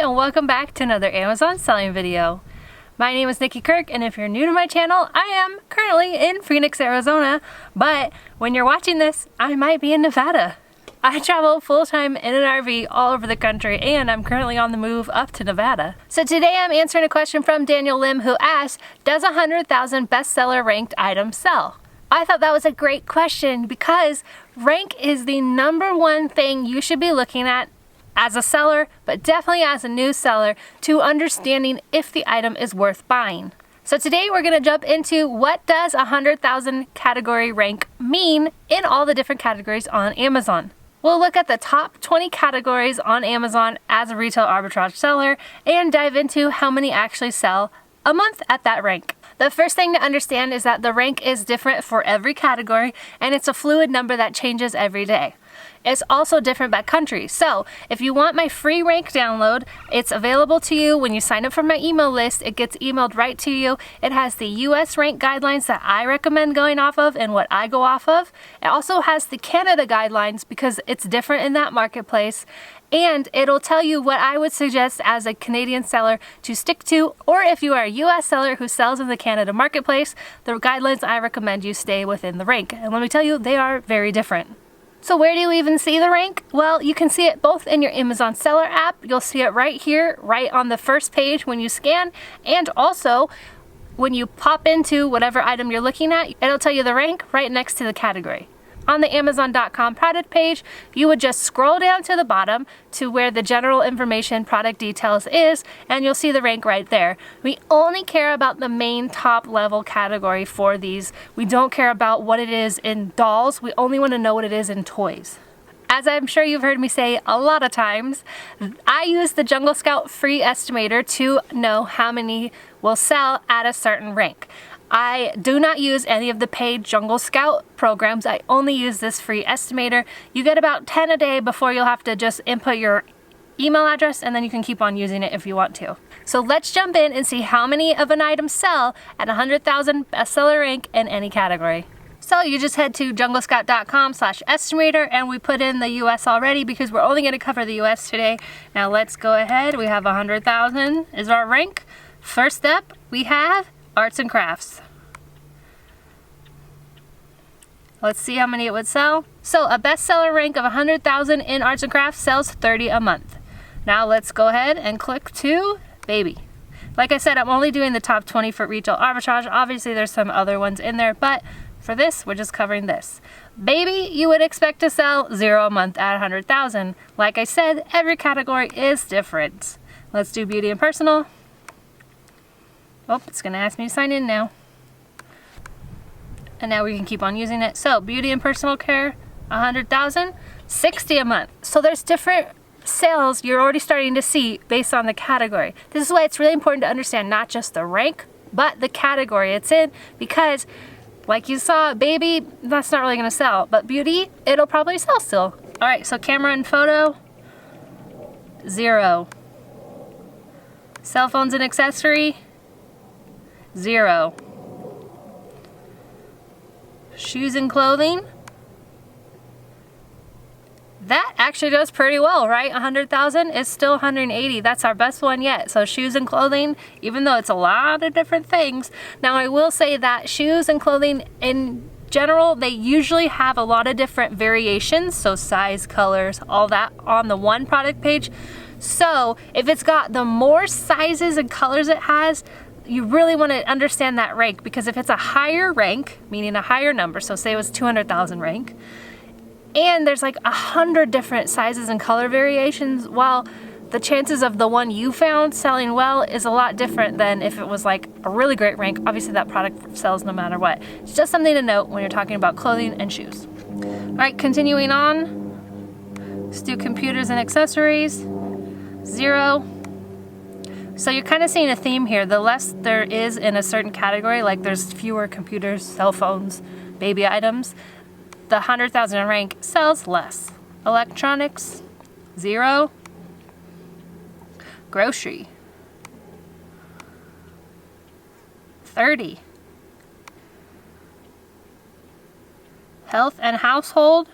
and welcome back to another Amazon selling video. My name is Nikki Kirk, and if you're new to my channel, I am currently in Phoenix, Arizona, but when you're watching this, I might be in Nevada. I travel full-time in an RV all over the country, and I'm currently on the move up to Nevada. So today I'm answering a question from Daniel Lim, who asked, does 100,000 bestseller ranked items sell? I thought that was a great question because rank is the #1 thing you should be looking at as a seller, but definitely as a new seller, to understanding if the item is worth buying. So today we're going to jump into what does 100,000 category rank mean in all the different categories on Amazon. We'll look at the top 20 categories on Amazon as a retail arbitrage seller and dive into how many actually sell a month at that rank. The first thing to understand is that the rank is different for every category, and it's a fluid number that changes every day. It's also different by country. So if you want my free rank download, it's available to you when you sign up for my email list. It gets emailed right to you. It has the US rank guidelines that I recommend going off of and what I go off of. It also has the Canada guidelines because it's different in that marketplace. And it'll tell you what I would suggest as a Canadian seller to stick to, or if you are a US seller who sells in the Canada marketplace, the guidelines I recommend you stay within the rank. And let me tell you, they are very different. So where do you even see the rank? Well, you can see it both in your Amazon Seller app. You'll see it right here, right on the first page when you scan, and also when you pop into whatever item you're looking at, it'll tell you the rank right next to the category. On the Amazon.com product page, you would just scroll down to the bottom to where the general information product details is, and you'll see the rank right there. We only care about the main top level category for these. We don't care about what it is in dolls. We only want to know what it is in toys. As I'm sure you've heard me say a lot of times, I use the Jungle Scout free estimator to know how many will sell at a certain rank. I do not use any of the paid Jungle Scout programs. I only use this free estimator. You get about 10 a day before you'll have to just input your email address, and then you can keep on using it if you want to. So let's jump in and see how many of an item sell at 100,000 bestseller rank in any category. So you just head to junglescout.com/estimator, and we put in the US already because we're only going to cover the US today. Now let's go ahead. We have 100,000 is our rank. First step, we have arts and crafts. Let's see how many it would sell. So a bestseller rank of 100,000 in arts and crafts sells 30 a month. Now let's go ahead and click to baby. Like I said, I'm only doing the top 20 for retail arbitrage. Obviously there's some other ones in there, but for this, we're just covering this. Baby, you would expect to sell 0 a month at 100,000. Like I said, every category is different. Let's do beauty and personal. Oh, it's going to ask me to sign in now. And now we can keep on using it. So, beauty and personal care, 100,000, 60 a month. So there's different sales you're already starting to see based on the category. This is why it's really important to understand not just the rank, but the category it's in, because like you saw, baby, that's not really going to sell, but beauty, it'll probably sell still. All right, so camera and photo, 0. Cell phones and accessory, 0. Shoes and clothing. That actually does pretty well, right? 100,000 is still 180. That's our best one yet. So shoes and clothing, even though it's a lot of different things. Now I will say that shoes and clothing in general, they usually have a lot of different variations. So size, colors, all that on the one product page. So if it's got the more sizes and colors it has, you really want to understand that rank, because if it's a higher rank, meaning a higher number, so say it was 200,000 rank, and there's like 100 different sizes and color variations, well, the chances of the one you found selling well is a lot different than if it was like a really great rank. Obviously that product sells no matter what. It's just something to note when you're talking about clothing and shoes. All right, continuing on, let's do computers and accessories, 0. So you're kind of seeing a theme here. The less there is in a certain category, like there's fewer computers, cell phones, baby items, the 100,000 rank sells less. Electronics, 0. Grocery, 30. Health and household,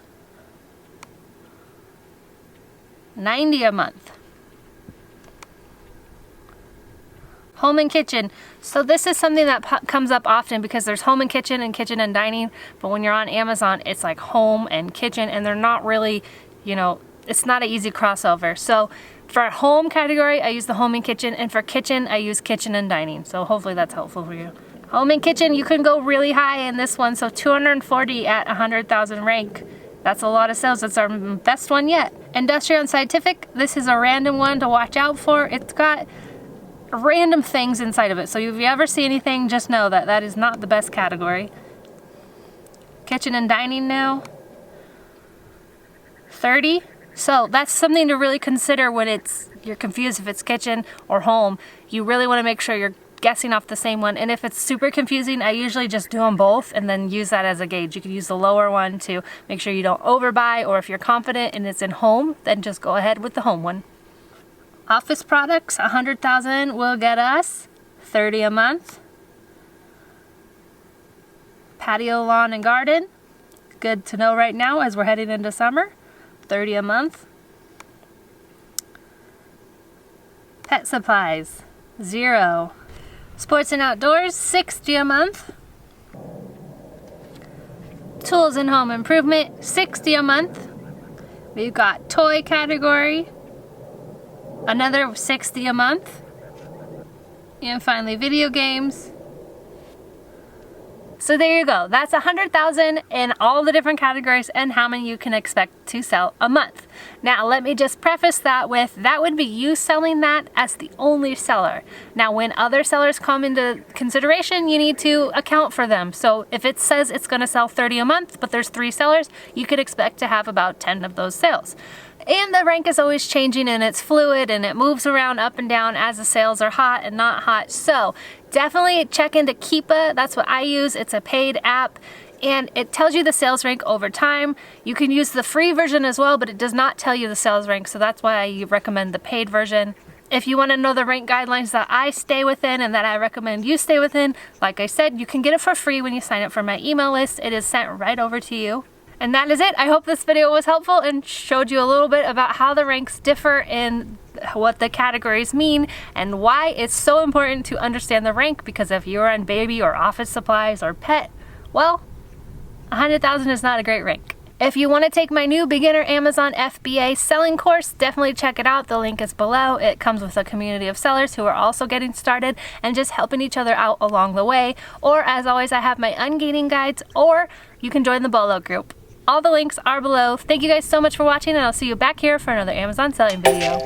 90 a month. Home and kitchen. So this is something that comes up often because there's home and kitchen and dining, but when you're on Amazon, it's like home and kitchen, and they're not really, you know, it's not an easy crossover. So for home category, I use the home and kitchen, and for kitchen, I use kitchen and dining. So hopefully that's helpful for you. Home and kitchen, you can go really high in this one. So 240 at 100,000 rank. That's a lot of sales. That's our best one yet. Industrial and scientific, this is a random one to watch out for. It's got random things inside of it. So if you ever see anything, just know that that is not the best category. Kitchen and dining now, 30. So that's something to really consider when you're confused if it's kitchen or home. You really want to make sure you're guessing off the same one. And if it's super confusing, I usually just do them both and then use that as a gauge. You can use the lower one to make sure you don't overbuy, or if you're confident and it's in home, then just go ahead with the home one. Office products, 100,000 will get us 30 a month. Patio, lawn, and garden, good to know right now as we're heading into summer, 30 a month. Pet supplies, 0. Sports and outdoors, 60 a month. Tools and home improvement, 60 a month. We've got toy category, another 60 a month. And finally, video games. So there you go. That's 100,000 in all the different categories and how many you can expect to sell a month. Now, let me just preface that with, that would be you selling that as the only seller. Now, when other sellers come into consideration, you need to account for them. So if it says it's going to sell 30 a month, but there's 3 sellers, you could expect to have about 10 of those sales. And the rank is always changing, and it's fluid, and it moves around up and down as the sales are hot and not hot. So definitely check into Keepa. That's what I use. It's a paid app, and it tells you the sales rank over time. You can use the free version as well, but it does not tell you the sales rank. So that's why I recommend the paid version. If you want to know the rank guidelines that I stay within and that I recommend you stay within, like I said, you can get it for free when you sign up for my email list. It is sent right over to you. And that is it. I hope this video was helpful and showed you a little bit about how the ranks differ in what the categories mean and why it's so important to understand the rank, because if you're on baby or office supplies or pet, well, 100,000 is not a great rank. If you want to take my new beginner Amazon FBA selling course, definitely check it out. The link is below. It comes with a community of sellers who are also getting started and just helping each other out along the way. Or as always, I have my ungating guides, or you can join the BOLO group. All the links are below. Thank you guys so much for watching, and I'll see you back here for another Amazon selling video.